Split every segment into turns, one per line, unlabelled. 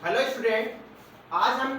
Hello student, आज हम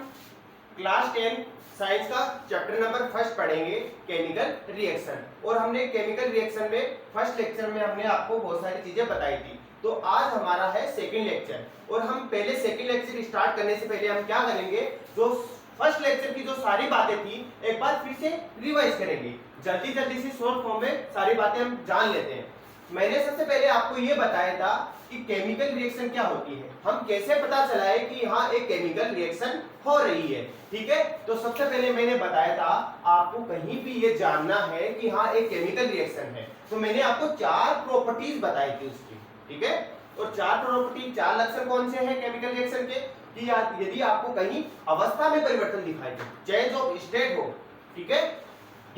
class 10 science का चैप्टर नंबर फर्स्ट पढ़ेंगे केमिकल रिएक्शन। और हमने केमिकल रिएक्शन में फर्स्ट लेक्चर में हमने आपको बहुत सारी चीजें बताई थी। तो आज हमारा है सेकंड लेक्चर और हम पहले सेकंड लेक्चर स्टार्ट करने से पहले हम क्या करेंगे, जो फर्स्ट लेक्चर की जो सारी बातें थी एक बार फिर से रिवाइज करेंगे। जल्दी जल्दी से शॉर्ट फॉर्म में सारी बातें हम जान लेते हैं। मैंने सबसे पहले आपको ये बताया था कि केमिकल रिएक्शन क्या होती है, हम कैसे पता चलाए कि यहाँ एक केमिकल रिएक्शन हो रही है। ठीक है, तो सबसे पहले मैंने बताया था आपको कहीं भी ये जानना है कि हाँ एक केमिकल रिएक्शन है, तो मैंने आपको 4 प्रॉपर्टीज बताई थी उसकी। ठीक है, और 4 प्रॉपर्टी 4 लक्षण कौन से हैं केमिकल रिएक्शन के, कि यदि आपको कहीं अवस्था में परिवर्तन दिखाई दे, चेंज ऑफ स्टेट हो, ठीक है,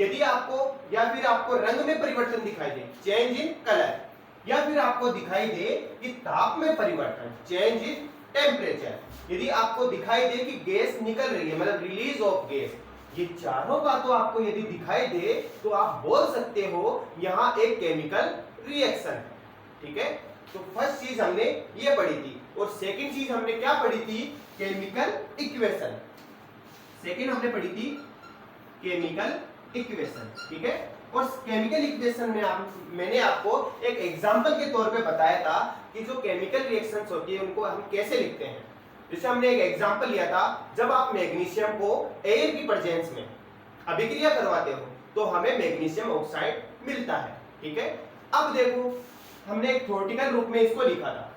यदि आपको या फिर आपको रंग में परिवर्तन दिखाई दे, चेंज इन कलर, या फिर आपको दिखाई दे कि ताप में परिवर्तन, चेंज इन टेम्परेचर, यदि आपको दिखाई दे कि गैस निकल रही है मतलब रिलीज ऑफ गैस, ये चारों बातों आपको यदि दिखाई दे तो आप बोल सकते हो यहाँ एक केमिकल रिएक्शन है। ठीक है, तो फर्स्ट चीज हमने ये पढ़ी थी। और सेकंड चीज हमने क्या पढ़ी थी, केमिकल इक्वेशन। सेकंड हमने पढ़ी थी केमिकल इक्वेशन। ठीक है, और केमिकल इक्वेशन में मैंने आपको एक एग्जांपल के तौर पे बताया था कि जो केमिकल रिएक्शंस होती है उनको हम कैसे लिखते हैं। जैसे हमने एक एग्जांपल लिया था, जब आप मैग्नीशियम को एयर की प्रेजेंस में अभिक्रिया करवाते हो तो हमें मैग्नीशियम ऑक्साइड मिलता है। ठीक है, अब देखो हमने एक थ्योरेटिकल रूप में इसको लिखा था,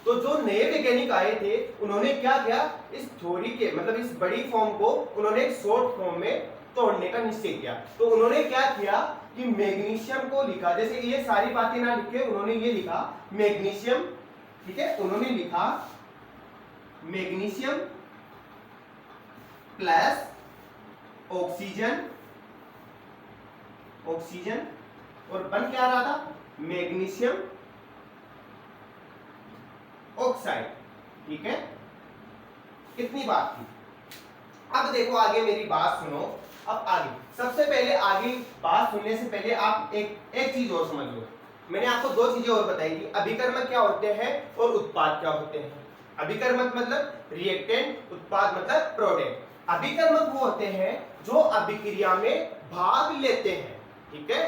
तो जो नए वैज्ञानिक आए थे उन्होंने क्या किया, इस थ्योरी के मतलब इस बड़ी फॉर्म को उन्होंने एक शॉर्ट फॉर्म में तोड़ने का निश्चय किया। तो उन्होंने क्या किया कि मैग्नीशियम को लिखा, जैसे ये सारी बातें ना लिखे उन्होंने ये लिखा मैग्नीशियम। ठीक है, उन्होंने लिखा मैग्नीशियम प्लस ऑक्सीजन, ऑक्सीजन, और बन क्या रहा था मैग्नीशियम ऑक्साइड। ठीक है, कितनी बात थी। अब देखो आगे मेरी बात सुनो। अब आगे सबसे पहले आगे बात सुनने से पहले आप एक चीज और समझ लो। मैंने आपको 2 चीजें और बताई थी, अभिकर्मक क्या होते हैं और उत्पाद क्या होते हैं। अभिकर्मक मतलब रिएक्टेंट, उत्पाद मतलब प्रोडक्ट। अभिकर्मक वो होते हैं जो अभिक्रिया में भाग लेते हैं, ठीक है,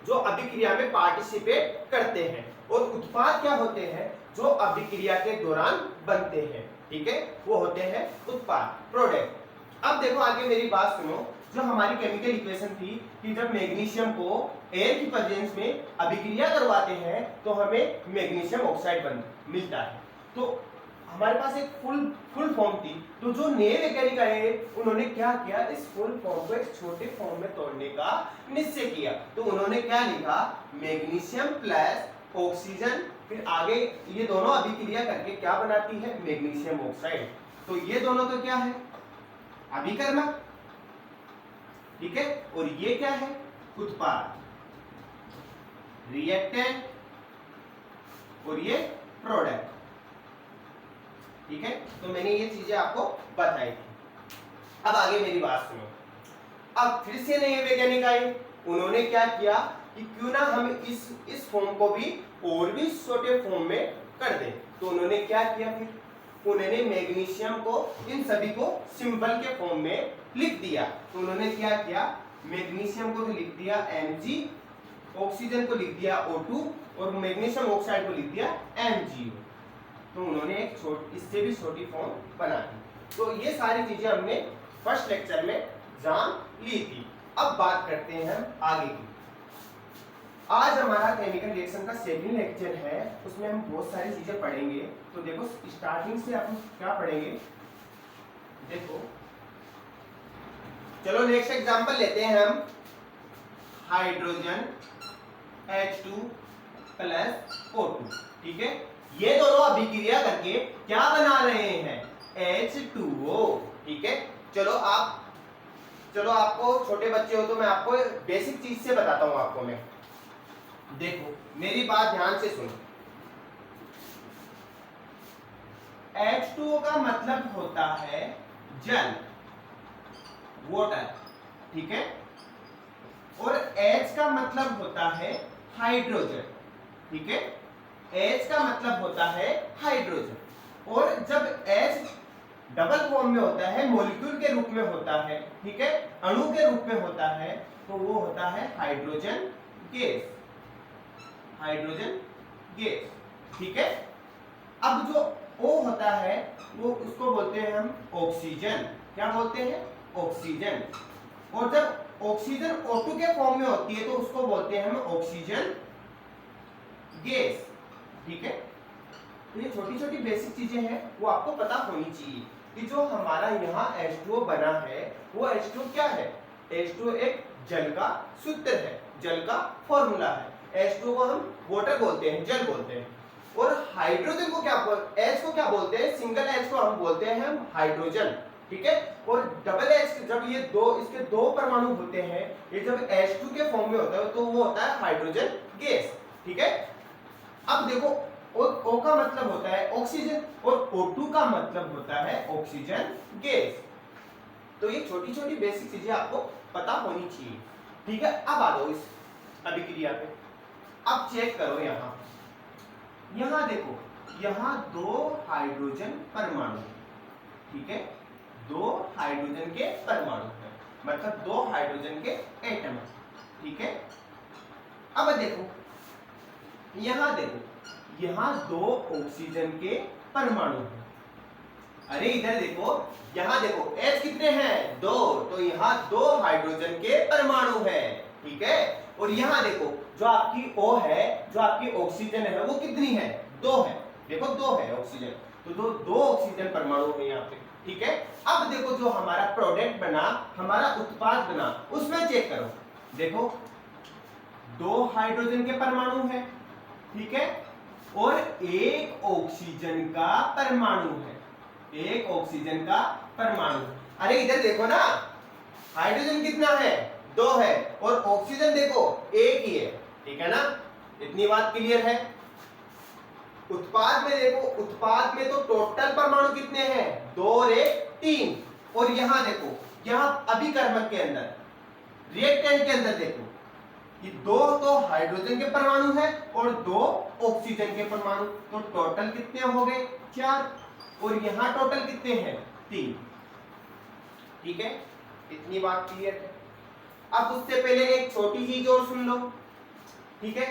जो अभिक्रिया में पार्टिसिपेट करते हैं। और उत्पाद क्या होते हैं, जो अभिक्रिया के दौरान बनते हैं, ठीक है, वो होते हैं उत्पाद, प्रोडक्ट। अब देखो आगे मेरी बात सुनो, जो हमारी केमिकल इक्वेशन थी कि जब मैग्नीशियम को एयर की प्रेजेंस में अभिक्रिया करवाते हैं तो हमें मैग्नीशियम ऑक्साइड मिलता है। तो हमारे पास एक फुल फॉर्म थी, तो जो नए वैज्ञानिक आए उन्होंने क्या किया, इस फुल फॉर्म को एक छोटे फॉर्म में तोड़ने का निश्चय किया। तो उन्होंने क्या लिखा, मैग्नीशियम प्लस ऑक्सीजन, फिर आगे ये दोनों अभिक्रिया करके क्या बनाती है, मैग्नीशियम ऑक्साइड। तो ये दोनों तो क्या है, अभिकर्मक। ठीक है, और ये क्या है, उत्पाद, रिएक्टेंट, और ये प्रोडक्ट। ठीक है, तो मैंने ये चीजें आपको बताई थी। अब आगे मेरी बात सुनो। अब फिर से नए वैज्ञानिक आए, उन्होंने क्या किया कि क्यों ना हम इस फॉर्म को भी और भी छोटे फॉर्म में कर दें। तो उन्होंने क्या किया, फिर उन्होंने मैग्नीशियम को इन सभी को सिंबल के फॉर्म में लिख दिया। तो उन्होंने क्या किया, मैग्नीशियम को तो लिख दिया Mg, ऑक्सीजन को लिख दिया O2, और मैग्नीशियम ऑक्साइड को लिख दिया MgO। तो उन्होंने एक इससे भी छोटी फॉर्म बना दी। तो ये सारी चीजें हमने फर्स्ट लेक्चर में जान ली थी। अब बात करते हैं हम आगे की। आज हमारा केमिकल रिएक्शन का सेकंड लेक्चर है, उसमें हम बहुत सारी चीजें पढ़ेंगे। तो देखो स्टार्टिंग से हम क्या पढ़ेंगे, देखो चलो नेक्स्ट एग्जांपल लेते हैं हम, हाइड्रोजन H2 प्लस O2। ठीक है, ये दोनों अभिक्रिया करके क्या बना रहे हैं, H2O। ठीक है, चलो आपको छोटे बच्चे हो तो मैं आपको बेसिक चीज से बताता हूं आपको मैं। देखो मेरी बात ध्यान से सुनो, H2O का मतलब होता है जल, वाटर। ठीक है, और H का मतलब होता है हाइड्रोजन। ठीक है, H का मतलब होता है हाइड्रोजन। और जब H डबल फॉर्म में होता है, मॉलिक्यूल के रूप में होता है, ठीक है, अणु के रूप में होता है, तो वो होता है हाइड्रोजन गैस, हाइड्रोजन गैस, ठीक है। अब जो O होता है वो उसको बोलते हैं हम ऑक्सीजन, क्या बोलते हैं, ऑक्सीजन। और जब ऑक्सीजन O2 के फॉर्म में होती है तो उसको बोलते हैं हम ऑक्सीजन गैस, ठीक है। तो ये छोटी छोटी बेसिक चीजें हैं, वो आपको पता होनी चाहिए कि जो हमारा यहाँ H2O बना है वो H2O क्या है, H2O एक जल का सूत्र है, जल का फॉर्मूला है। H2O को हम वाटर बोलते हैं, जल बोलते हैं। और हाइड्रोजन को क्या H को क्या बोलते हैं, सिंगल H को हम बोलते हैं हम हाइड्रोजन, ठीक है। और डबल H जब ये इसके दो परमाणु होते हैं, ये जब H2 के फॉर्म में होता है तो वो होता है हाइड्रोजन गैस, ठीक है। अब देखो O का मतलब होता है ऑक्सीजन और O2 का मतलब होता है ऑक्सीजन गैस। तो ये छोटी छोटी बेसिक चीजें आपको पता होनी चाहिए, ठीक है। अब आ जाओ इस अभिक्रिया पे, अब चेक करो यहाँ देखो, यहाँ दो हाइड्रोजन परमाणु, ठीक है, दो हाइड्रोजन के परमाणु है, मतलब दो हाइड्रोजन के एटम, ठीक है। अब देखो, यहाँ दो ऑक्सीजन के परमाणु हैं। अरे इधर देखो, यहाँ देखो H कितने हैं, दो, तो यहाँ दो हाइड्रोजन के परमाणु हैं, ठीक है। और यहाँ देखो जो आपकी O है, जो आपकी ऑक्सीजन है वो कितनी है, दो है, देखो दो है ऑक्सीजन, तो दो ऑक्सीजन परमाणु है यहाँ पे, ठीक है। अब देखो जो हमारा प्रोडक्ट बना, हमारा उत्पाद बना, उसमें चेक करो, देखो दो हाइड्रोजन के परमाणु है, ठीक है, और एक ऑक्सीजन का परमाणु है, एक ऑक्सीजन का परमाणु। अरे इधर देखो ना, हाइड्रोजन कितना है, दो है, और ऑक्सीजन देखो एक ही है, ठीक है ना, इतनी बात क्लियर है। उत्पाद में देखो, उत्पाद में तो टोटल परमाणु कितने हैं, दो और एक, तीन। और यहां देखो, यहां अभिकर्मक के अंदर, रिएक्टेंट के अंदर देखो, ये दो तो हाइड्रोजन के परमाणु है और दो ऑक्सीजन के परमाणु, तो टोटल कितने हो गए, चार। और यहां टोटल कितने हैं, तीन, ठीक है, इतनी बात क्लियर है। अब उससे पहले एक छोटी चीज और सुन लो, ठीक है।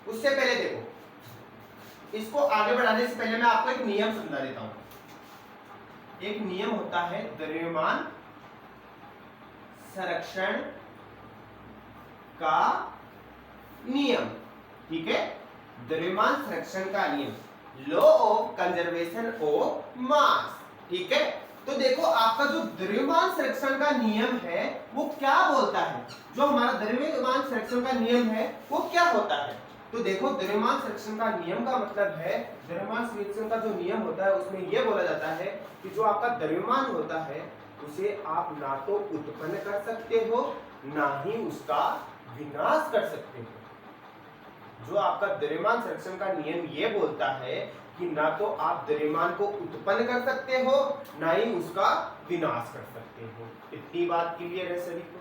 उससे पहले देखो, इसको आगे बढ़ाने से पहले मैं आपको एक नियम समझा देता हूं। एक नियम होता है द्रव्यमान संरक्षण का नियम, ठीक है, द्रव्यमान संरक्षण का नियम, law of conservation of mass, ठीक है। तो देखो आपका जो द्रव्यमान संरक्षण का नियम है वो क्या बोलता है, जो हमारा द्रव्यमान संरक्षण का नियम है वो क्या होता है। तो देखो द्रव्यमान संरक्षण का नियम का मतलब है, द्रव्यमान संरक्षण का जो नियम होता है उसमें यह बोला जाता है कि जो आपका द्रव्यमान होता है उसे आप ना तो उत्पन्न कर सकते हो ना ही उसका विनाश कर सकते हो। जो आपका द्रव्यमान संरक्षण का नियम ये बोलता है कि ना तो आप द्रव्यमान को उत्पन्न कर सकते हो ना ही उसका विनाश कर सकते हो। इतनी बात क्लियर है सभी को?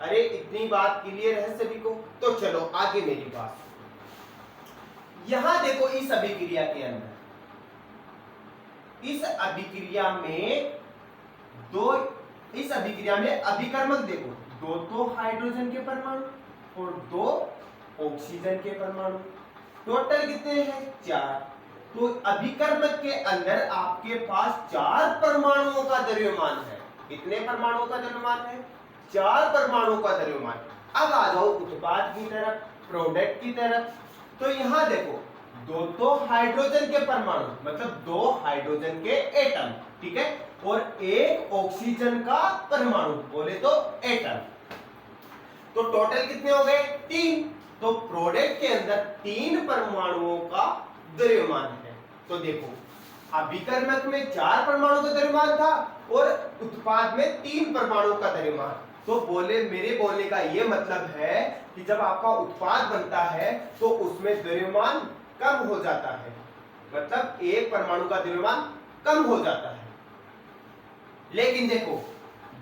अरे इतनी बात क्लियर है सभी को? तो चलो आगे मेरी बात। यहां देखो इस अभिक्रिया के अंदर, इस अभिक्रिया में अभिकर्मक देखो, दो तो हाइड्रोजन के परमाणु और दो ऑक्सीजन के परमाणु, टोटल कितने हैं, चार। तो अभिकर्मक के अंदर आपके पास चार परमाणुओं का द्रव्यमान है। कितने परमाणुओं का द्रव्यमान है, चार परमाणुओं का द्रव्यमान। अब आ जाओ उत्पाद की तरफ, प्रोडक्ट की तरफ। तो यहां देखो, दो तो हाइड्रोजन के परमाणु, मतलब दो हाइड्रोजन के एटम, ठीक है, और एक ऑक्सीजन का परमाणु, बोले तो एटम। तो टोटल कितने हो गए, तीन। तो प्रोडक्ट के अंदर तीन परमाणुओं का द्रव्यमान है। तो देखो अभिकर्मक में चार परमाणु का द्रव्यमान था और उत्पाद में तीन परमाणु का द्रव्यमान। तो मेरे बोलने का यह मतलब है कि जब आपका उत्पाद बनता है तो उसमें द्रव्यमान कम हो जाता है, मतलब एक परमाणु का द्रव्यमान कम हो जाता है। लेकिन देखो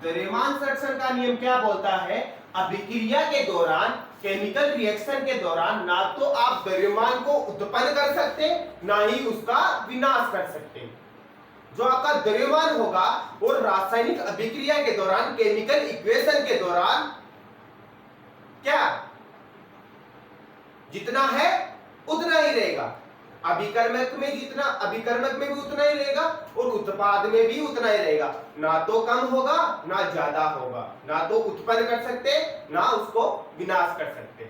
द्रव्यमान संरक्षण का नियम क्या बोलता है, अभिक्रिया के दौरान, केमिकल रिएक्शन के दौरान ना तो आप द्रव्यमान को उत्पन्न कर सकते ना ही उसका विनाश कर सकते। जो आपका द्रव्यमान होगा वो रासायनिक अभिक्रिया के दौरान, केमिकल इक्वेशन के दौरान क्या जितना है उतना ही रहेगा। अभिकर्मक में जितना, अभिकर्मक में भी उतना ही रहेगा और उत्पाद में भी उतना ही रहेगा। ना तो कम होगा ना ज्यादा होगा, ना तो उत्पन्न कर सकते ना उसको विनाश कर सकते।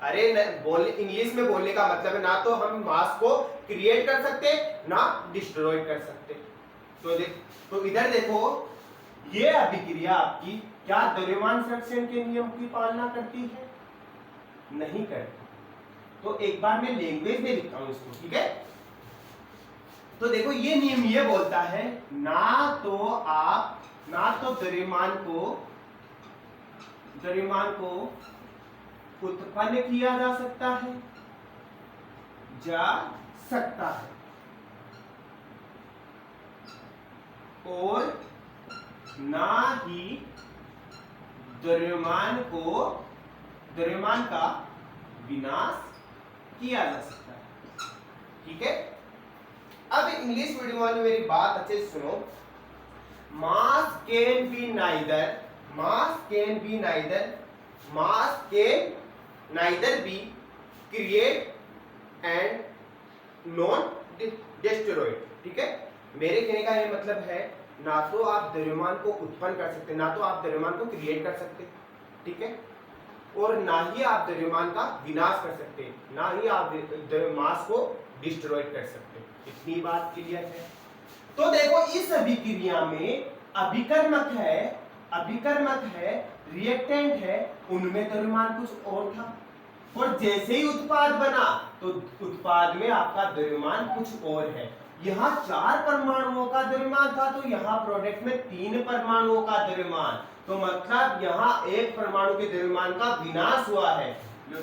अरे इंग्लिश में बोलने का मतलब है ना तो हम मास को क्रिएट कर सकते ना डिस्ट्रॉय कर सकते। तो इधर देखो, ये अभिक्रिया आपकी क्या द्रव्यमान संरक्षण के नियम की पालना करती है? नहीं करती। तो एक बार मैं लैंग्वेज में लिखता हूं इसको, ठीक है। तो देखो ये नियम ये बोलता है ना तो द्रव्यमान को उत्पन्न किया जा सकता है, और ना ही द्रव्यमान का विनाश किया जा सकता है, ठीक है। अब इंग्लिश मीडियम वाले मेरी बात अच्छे से सुनो। मास can be neither be create and not destroyed, ठीक है। मेरे कहने का ये मतलब है ना तो आप द्रव्यमान को उत्पन्न कर सकते, ना तो आप द्रव्यमान को क्रिएट कर सकते, ठीक है, और ना ही आप द्रव्यमान का विनाश कर सकते, ना ही आप मास को डिस्ट्रॉय कर सकते। इतनी बात क्लियर है। तो देखो इस अभिक्रिया में अभिकर्मक है, रिएक्टेंट है, उनमें द्रव्यमान कुछ और था, और जैसे ही उत्पाद बना तो उत्पाद में आपका द्रव्यमान कुछ और है। यहाँ 4 परमाणुओं का द्रव्यमान था तो यहाँ प्रोडक्ट में 3 परमाणुओं का द्रव्यमान, तो मतलब यहाँ एक परमाणु के द्रव्यमान का विनाश हुआ है।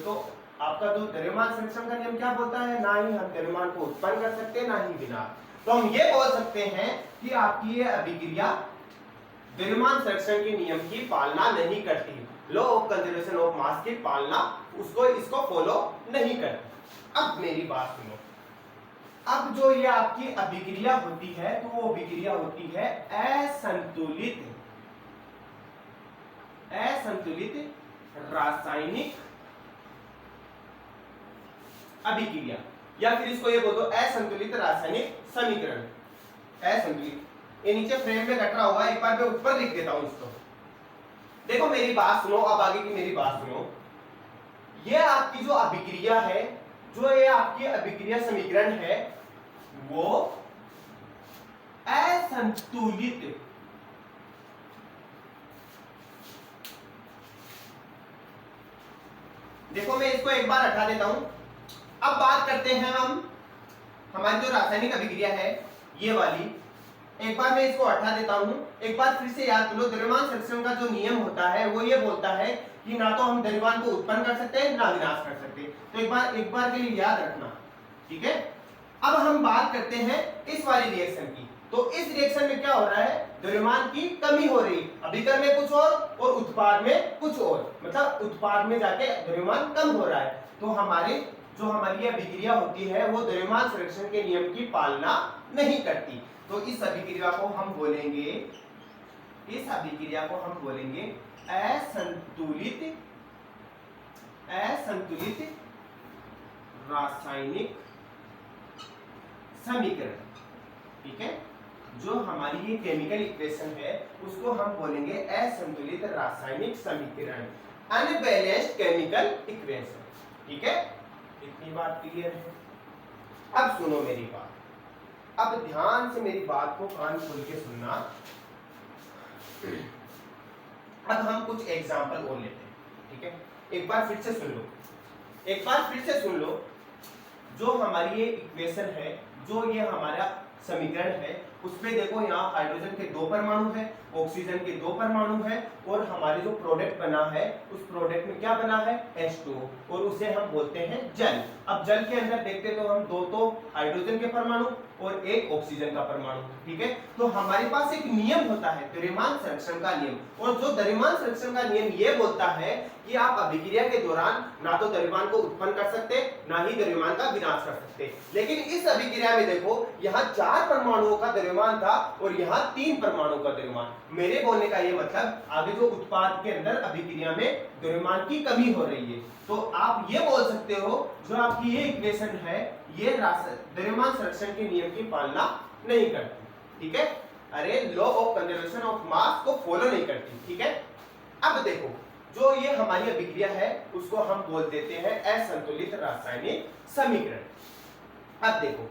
तो आपका जो द्रव्यमान संरक्षण का नियम क्या बोलता है? ना ही हम द्रव्यमान को उत्पन्न कर सकते ना ही विनाश। तो हम ये बोल सकते हैं कि आपकी ये अभिक्रिया द्रव्यमान संरक्षण के नियम की पालना नहीं करती, law of conservation of mass की पालना इसको फॉलो नहीं करती। अब मेरी बात सुनो। अब जो ये आपकी अभिक्रिया होती है तो वो अभिक्रिया होती है असंतुलित रासायनिक अभिक्रिया, या फिर इसको ये बोल दो असंतुलित रासायनिक समीकरण। असंतुलित, ये नीचे फ्रेम में घट रहा होगा, एक बार मैं ऊपर लिख देता हूं इसको। देखो मेरी बात सुनो, अब आगे की मेरी बात सुनो। ये आपकी जो अभिक्रिया है, जो ये आपकी अभिक्रिया समीकरण है, वो असंतुलित देखो मैं इसको एक बार हटा देता हूं। अब बात करते हैं हम हमारी जो रासायनिक अभिक्रिया है ये वाली, एक बार मैं इसको हटा देता हूं। एक बार फिर से याद करो, द्रव्यमान संरक्षण का जो नियम होता है वो ये बोलता है कि ना तो हम द्रव्यमान को उत्पन्न कर सकते हैं ना विनाश कर सकते। तो एक बार के लिए याद रखना, ठीक है। अब हम बात करते हैं इस वाली रिएक्शन की। तो इस रिएक्शन में क्या हो रहा है? द्रव्यमान की कमी हो रही, अभिकर्म में कुछ और उत्पाद में कुछ और, मतलब उत्पाद में जाके द्रव्यमान कम हो रहा है। तो हमारी अभिक्रिया होती है वो द्रव्यमान संरक्षण के नियम की पालना नहीं करती। तो इस अभिक्रिया को हम बोलेंगे असंतुलित रासायनिक समीकरण, ठीक है। जो हमारी ये केमिकल इक्वेशन है उसको हम बोलेंगे असंतुलित रासायनिक समीकरण, अनबैलेंस्ड केमिकल इक्वेशन, ठीक है। इतनी बात क्लियर है। अब सुनो मेरी बात, अब ध्यान से मेरी बात को कान खोल के सुनना। अब हम कुछ एग्जांपल और लेते हैं, ठीक है। एक बार फिर से सुन लो, जो हमारी ये इक्वेशन है, जो ये हमारा समीकरण है, उसमें देखो यहाँ हाइड्रोजन के 2 परमाणु है, ऑक्सीजन के 2 परमाणु है, और हमारे जो प्रोडक्ट बना है उस प्रोडक्ट में क्या बना है? H2, और उसे हम बोलते हैं जल। अब जल के अंदर देखते तो हम 2 तो हाइड्रोजन के परमाणु और 1 ऑक्सीजन का परमाणु, ठीक है। तो हमारे पास एक नियम होता है द्रव्यमान संरक्षण का नियम, और जो द्रव्यमान संरक्षण का नियम ये बोलता है कि आप अभिक्रिया के दौरान ना तो द्रव्यमान को उत्पन्न कर सकते ना ही द्रव्यमान का विनाश कर सकते। लेकिन इस अभिक्रिया में देखो यहाँ 4 परमाणुओं का द्रव्यमान था और यहाँ 3 परमाणु का द्रव्यमान। मेरे बोलने का ये मतलब आगे जो उत्पाद के अंदर अभिक्रिया में द्रव्यमान की कमी हो रही है, तो आप ये बोल सकते हो जो आपकी ये इक्वेशन है ये द्रव्यमान संरक्षण के नियम की पालना नहीं करती, ठीक है, अरे law of conservation of mass को फॉलो नहीं करती, ठीक है। अब देखो जो ये हमारी अभिक्रिया है उसको हम बोल देते हैं असंतुलित रासायनिक समीकरण। अब देखो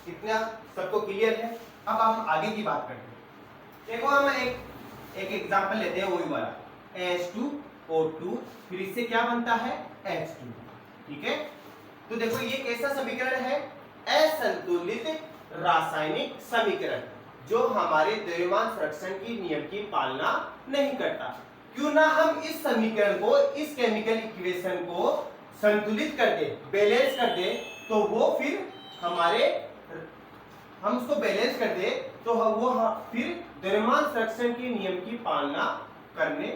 इतना सबको क्लियर है। अब हम आगे की बात करते हैं। देखो हम एक एग्जांपल लेते हैं वही वाला H2O2, फिर इससे क्या बनता है H2, ठीक है। तो देखो ये कैसा समीकरण है, असंतुलित रासायनिक समीकरण जो हमारे द्रव्यमान संरक्षण की नियम की पालना नहीं करता। क्यों ना हम इस समीकरण को, इस केमिकल इक्वेशन को संतुलित कर दे, बैलेंस कर दे, तो वो फिर हम उसको बैलेंस कर दे तो वो फिर द्रव्यमान संरक्षण के नियम की पालना करने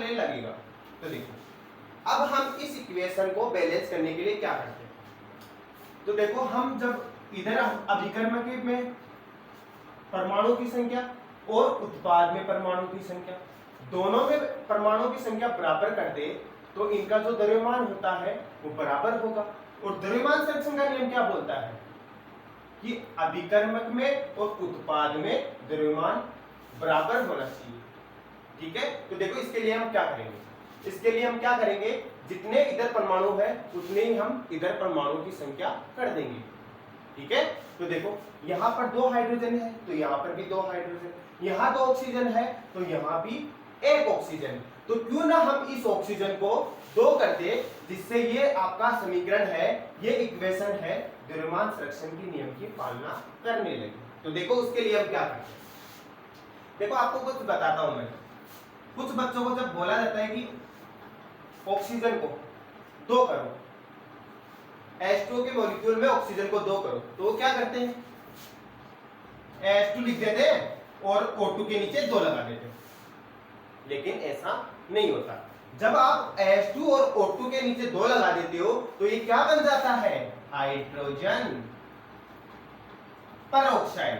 लगेगा। तो देखो अब हम इस इक्वेशन को बैलेंस करने के लिए क्या करते हैं, तो देखो हम जब इधर अभिकर्मक में परमाणु की संख्या और उत्पाद में परमाणु की संख्या, दोनों में परमाणु की संख्या बराबर कर दे तो इनका जो द्रव्यमान होता है वो बराबर होगा। और द्रव्यमान संरक्षण का नियम क्या बोलता है कि अभिकर्मक में और उत्पाद में द्रव्यमान बराबर होना चाहिए, ठीक है। तो देखो इसके लिए हम क्या करेंगे, जितने इधर परमाणु है उतने ही हम इधर परमाणु की संख्या कर देंगे, ठीक है। तो देखो यहाँ पर 2 हाइड्रोजन है तो यहाँ पर भी 2 हाइड्रोजन, यहाँ 2 ऑक्सीजन है तो यहाँ भी 1 ऑक्सीजन। तो क्यों ना हम इस ऑक्सीजन को 2 कर दे, जिससे ये आपका समीकरण है, ये इक्वेशन है, द्रव्यमान संरक्षण के नियम की पालना करने लगे। तो देखो उसके लिए हम क्या करते हैं, देखो आपको कुछ बताता हूं मैं। कुछ बच्चों को जब बोला जाता है कि ऑक्सीजन को 2 करो, H2 के मॉलिक्यूल में ऑक्सीजन को 2 करो, तो वो क्या करते हैं, H2 लिख देते हैं और O2 के नीचे 2 लगा देते हैं। लेकिन ऐसा नहीं होता। जब आप H2 और O2 के नीचे 2 लगा देते हो तो ये क्या बन जाता है, हाइड्रोजन परऑक्साइड।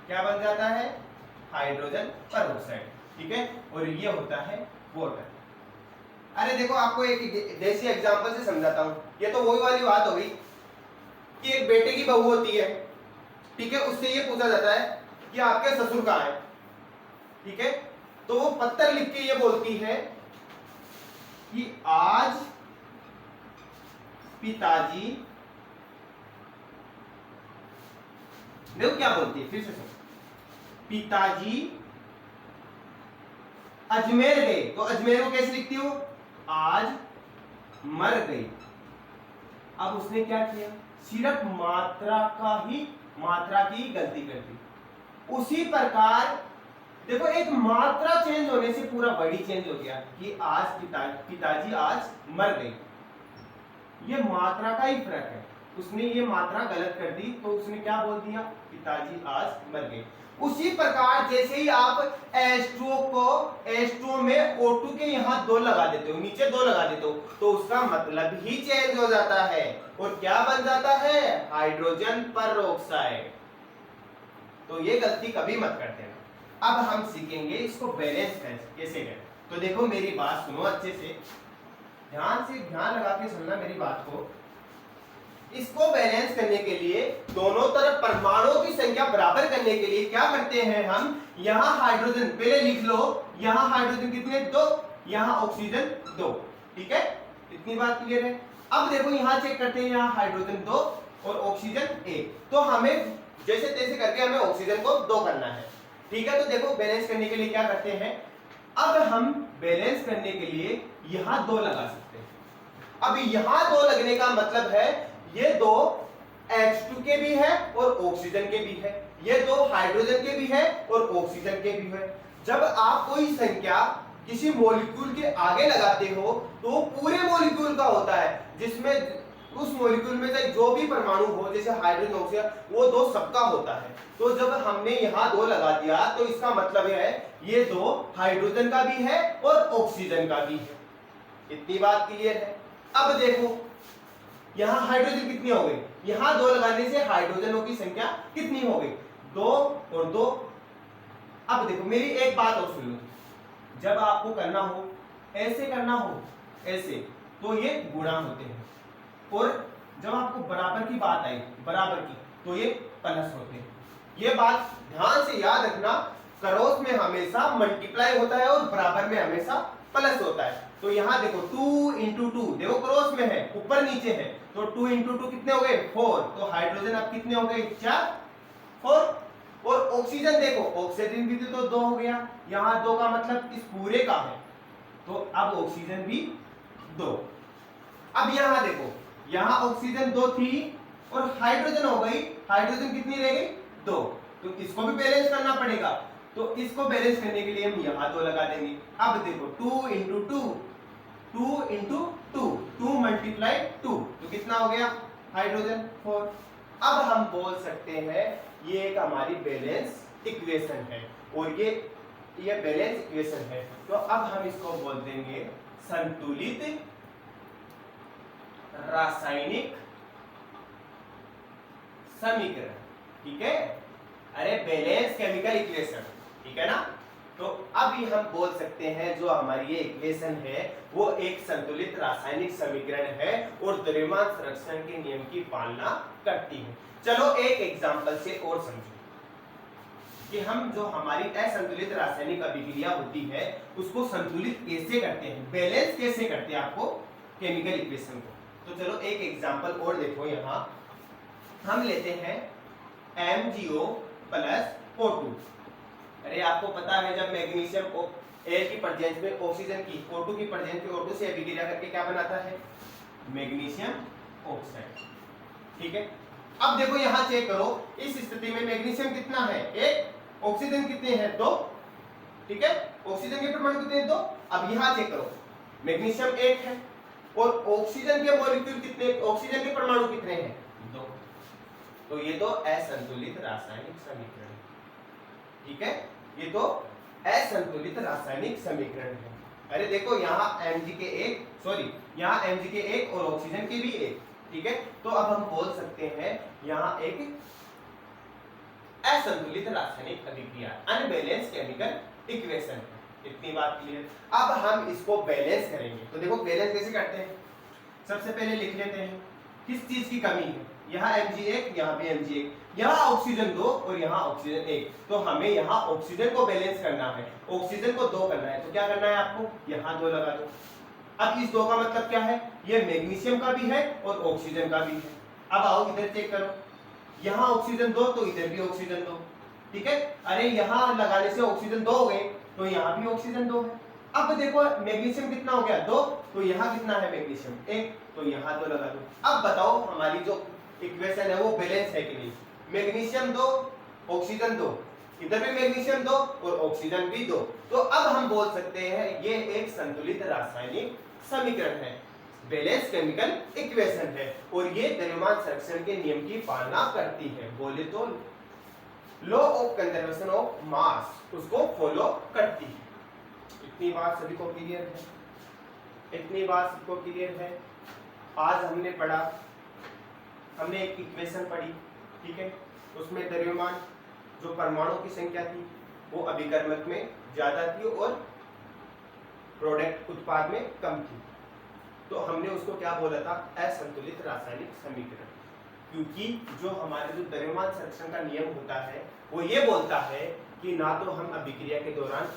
क्या बन जाता है, हाइड्रोजन परऑक्साइड, ठीक है। और ये होता है वाटर। अरे देखो आपको एक देसी एग्जांपल से समझाता हूं। ये तो वही वाली बात हो गई कि एक बेटे की बहू होती है, ठीक है, उससे ये पूछा जाता है कि आपके ससुर कहाँ है, ठीक है। तो वो पत्थर लिख के ये बोलती है कि आज पिताजी, देखो क्या बोलती है, फिर से सुनो, पिताजी अजमेर गए। तो अजमेर को कैसे लिखती हो, आज मर गई। अब उसने क्या किया, सिर्फ मात्रा की गलती कर दी। उसी प्रकार देखो एक मात्रा चेंज होने से पूरा बॉडी चेंज हो गया कि आज पिताजी आज मर गई। ये मात्रा का ही फर्क है, उसने ये मात्रा गलत कर दी तो उसने क्या बोल दिया, पिताजी आज मर गए। उसी प्रकार जैसे ही आप H2O में O2 के यहाँ 2 लगा देते हो, नीचे 2 लगा देते हो, तो उसका मतलब ही चेंज हो जाता है और क्या बन जाता है, हाइड्रोजन परऑक्साइड। तो ये गलती कभी मत करते हैं। अब हम सीखेंगे इसको बैलेंस कैसे करें। तो देखो मेरी बात सुनो अच्छे से, ध्यान लगा के सुनना मेरी बात को। इसको बैलेंस करने के लिए दोनों तरफ परमाणुओं की संख्या बराबर करने के लिए क्या करते हैं हम, यहाँ हाइड्रोजन पहले लिख लो, यहाँ हाइड्रोजन कितने 2, यहाँ ऑक्सीजन 2, ठीक है, इतनी बात क्लियर है। अब देखो यहाँ चेक करते हैं, यहाँ हाइड्रोजन 2 और ऑक्सीजन 1, तो हमें जैसे तैसे करके हमें ऑक्सीजन को 2 करना है, ठीक है। तो देखो बैलेंस करने के लिए क्या करते हैं, अब हम बैलेंस करने के लिए यहाँ 2 लगा सकते हैं। अब यहाँ 2 लगने का मतलब है ये 2 H2 के भी है और ऑक्सीजन के भी है, ये 2 हाइड्रोजन के भी है और ऑक्सीजन के भी है। जब आप कोई संख्या किसी मॉलिक्यूल के आगे लगाते हो तो वो पूरे मॉलिक्यूल का होता है, जिसमें उस मॉलिक्यूल में से जो भी परमाणु हो, जैसे हाइड्रोजन ऑक्सीजन, वो 2 सबका होता है। तो जब हमने यहाँ 2 लगा दिया तो इसका मतलब है ये 2 हाइड्रोजन का भी है और ऑक्सीजन का भी है। इतनी बात क्लियर है। अब देखो यहाँ हाइड्रोजन कितनी हो गई, यहाँ 2 लगाने से हाइड्रोजनों की संख्या कितनी हो गई, 2 और 2। अब देखो मेरी एक बात और सुन लो, जब आपको करना हो ऐसे करना हो ऐसे तो ये गुणा होते हैं, और जब आपको बराबर की बात आई बराबर की तो ये प्लस होते हैं। ये बात ध्यान से याद रखना, क्रॉस में हमेशा मल्टीप्लाई होता है और बराबर में हमेशा प्लस होता है। तो यहाँ देखो 2 इंटू 2, देखो क्रॉस में है ऊपर नीचे है, तो 2 इंटू 2 कितने हो गए 4, तो हाइड्रोजन अब कितने हो गए 4 4। और ऑक्सीजन देखो, ऑक्सीजन भी तो 2 हो गया, यहाँ 2 का मतलब इस पूरे का है, तो अब ऑक्सीजन भी 2। अब यहाँ देखो, यहाँ ऑक्सीजन 2 थी और हाइड्रोजन हो गई, हाइड्रोजन कितनी रह गई 2, तो इसको भी बैलेंस करना पड़ेगा, तो इसको बैलेंस करने के लिए हम यहाँ 2 लगा देंगे। अब देखो 2 इंटू 2, 2 इंटू 2, 2 मल्टीप्लाई 2, तो कितना हो गया हाइड्रोजन 4। अब हम बोल सकते हैं ये एक हमारी बैलेंस इक्वेशन है, और ये बैलेंस इक्वेशन है, तो अब हम इसको बोल देंगे संतुलित रासायनिक समीकरण। ठीक है, अरे बैलेंस केमिकल इक्वेशन, ठीक है ना। तो अब ये हम बोल सकते हैं जो हमारी ये इक्वेशन है वो एक संतुलित रासायनिक समीकरण है और द्रव्यमान संरक्षण के नियम की पालना करती है। चलो एक एग्जांपल से और समझो कि हम जो हमारी असंतुलित रासायनिक अभिक्रिया होती है उसको संतुलित कैसे करते हैं, बैलेंस कैसे करते हैं आपको केमिकल इक्वेशन को। तो चलो एक एग्जांपल और देखो, यहाँ हम लेते हैं MgO प्लस O2। अरे आपको पता है जब मैग्नीशियम एयर की प्रेजेंस में ऑक्सीजन की O2 की प्रेजेंस में O2 से अभिक्रिया करके क्या बनाता है मैग्नीशियम ऑक्साइड। ठीक है, अब देखो यहाँ चेक करो, इस स्थिति में मैग्नीशियम कितना है 1, ऑक्सीजन कितने हैं 2। ठीक है, ऑक्सीजन के परमाणु कितने हैं 2। अब यहाँ चेक करो, मैग्नीशियम 1 है और ऑक्सीजन के मॉलिक्यूल कितने, ऑक्सीजन के परमाणु कितने हैं 2, तो ये तो असंतुलित रासायनिक समीकरण है। ठीक है, ये तो असंतुलित रासायनिक समीकरण है। अरे देखो यहाँ यहाँ Mg1 और ऑक्सीजन के भी 1। ठीक है, तो अब हम बोल सकते हैं यहाँ एक असंतुलित रासायनिक अभिक्रिया, अनबैलेंस्ड केमिकल इक्वेशन है। इतनी बात क्लियर। अब हम इसको बैलेंस करेंगे, तो देखो बैलेंस कैसे करते हैं, सबसे पहले लिख लेते हैं किस चीज की कमी है, यहाँ Mg1 यहाँ पे Mg1, यहाँ ऑक्सीजन 2 और यहाँ ऑक्सीजन 1, तो हमें यहाँ ऑक्सीजन को बैलेंस करना है, ऑक्सीजन को 2 करना है, तो क्या करना है आपको यहाँ 2 लगा दो। अब इस 2 का मतलब क्या है, ये मैग्नीशियम का भी है और ऑक्सीजन का भी है। अब आओ इधर चेक करो, यहाँ ऑक्सीजन 2 तो इधर भी ऑक्सीजन 2। ठीक है, अरे यहाँ लगाने से ऑक्सीजन 2 हो गए तो यहाँ भी ऑक्सीजन 2 है। अब देखो मैग्नीशियम कितना हो गया 2, तो यहाँ कितना है मैग्नीशियम 1, तो यहाँ 2 लगा दो। अब बताओ हमारी जो इक्वेशन है वो बैलेंस है कि नहीं, मैग्नीशियम 2 ऑक्सीजन 2, इधर भी मैग्नीशियम 2 और ऑक्सीजन भी 2, तो अब हम बोल सकते हैं ये एक संतुलित रासायनिक समीकरण है, बैलेंस केमिकल इक्वेशन है, और ये द्रव्यमान संरक्षण के नियम की पालना करती है। बोले तो law of conservation of mass उसको फॉलो करती है। इतनी बात सभी को क्लियर है, इतनी बात सबको क्लियर है। आज हमने पढ़ा, हमने एक इक्वेशन पढ़ी, ठीक है, उसमें द्रव्यमान जो परमाणु की संख्या थी वो अभिकर्मक में ज्यादा थी और प्रोडक्ट उत्पाद में कम थी, तो हमने उसको क्या बोला था असंतुलित रासायनिक समीकरण, क्योंकि जो हमारे जो द्रव्यमान संरक्षण का नियम होता है वो ये बोलता है कि ना तो हम अभिक्रिया के दौरान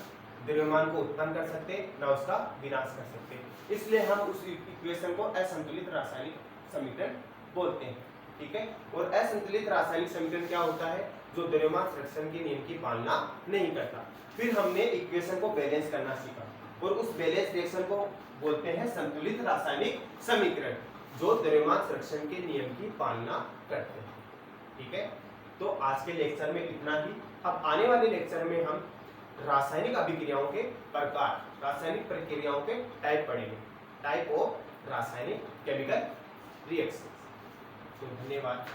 द्रव्यमान को उत्पन्न कर सकते ना उसका विनाश कर सकते, इसलिए हम उस इक्वेशन को असंतुलित रासायनिक समीकरण बोलते हैं। ठीक है, और असंतुलित रासायनिक समीकरण क्या होता है, जो द्रव्यमान संरक्षण के नियम की पालना नहीं करता। फिर हमने इक्वेशन को बैलेंस करना सीखा और उस बैलेंस रिएक्शन को बोलते हैं संतुलित रासायनिक समीकरण, जो द्रव्यमान संरक्षण के नियम की पालना करते हैं। ठीक है, तो आज के लेक्चर में इतना ही। अब आने वाले लेक्चर में हम रासायनिक अभिक्रियाओं के प्रकार, रासायनिक प्रक्रियाओं के टाइप पढ़ेंगे, टाइप ऑफ रासायनिक केमिकल रिएक्शन। तो धन्यवाद।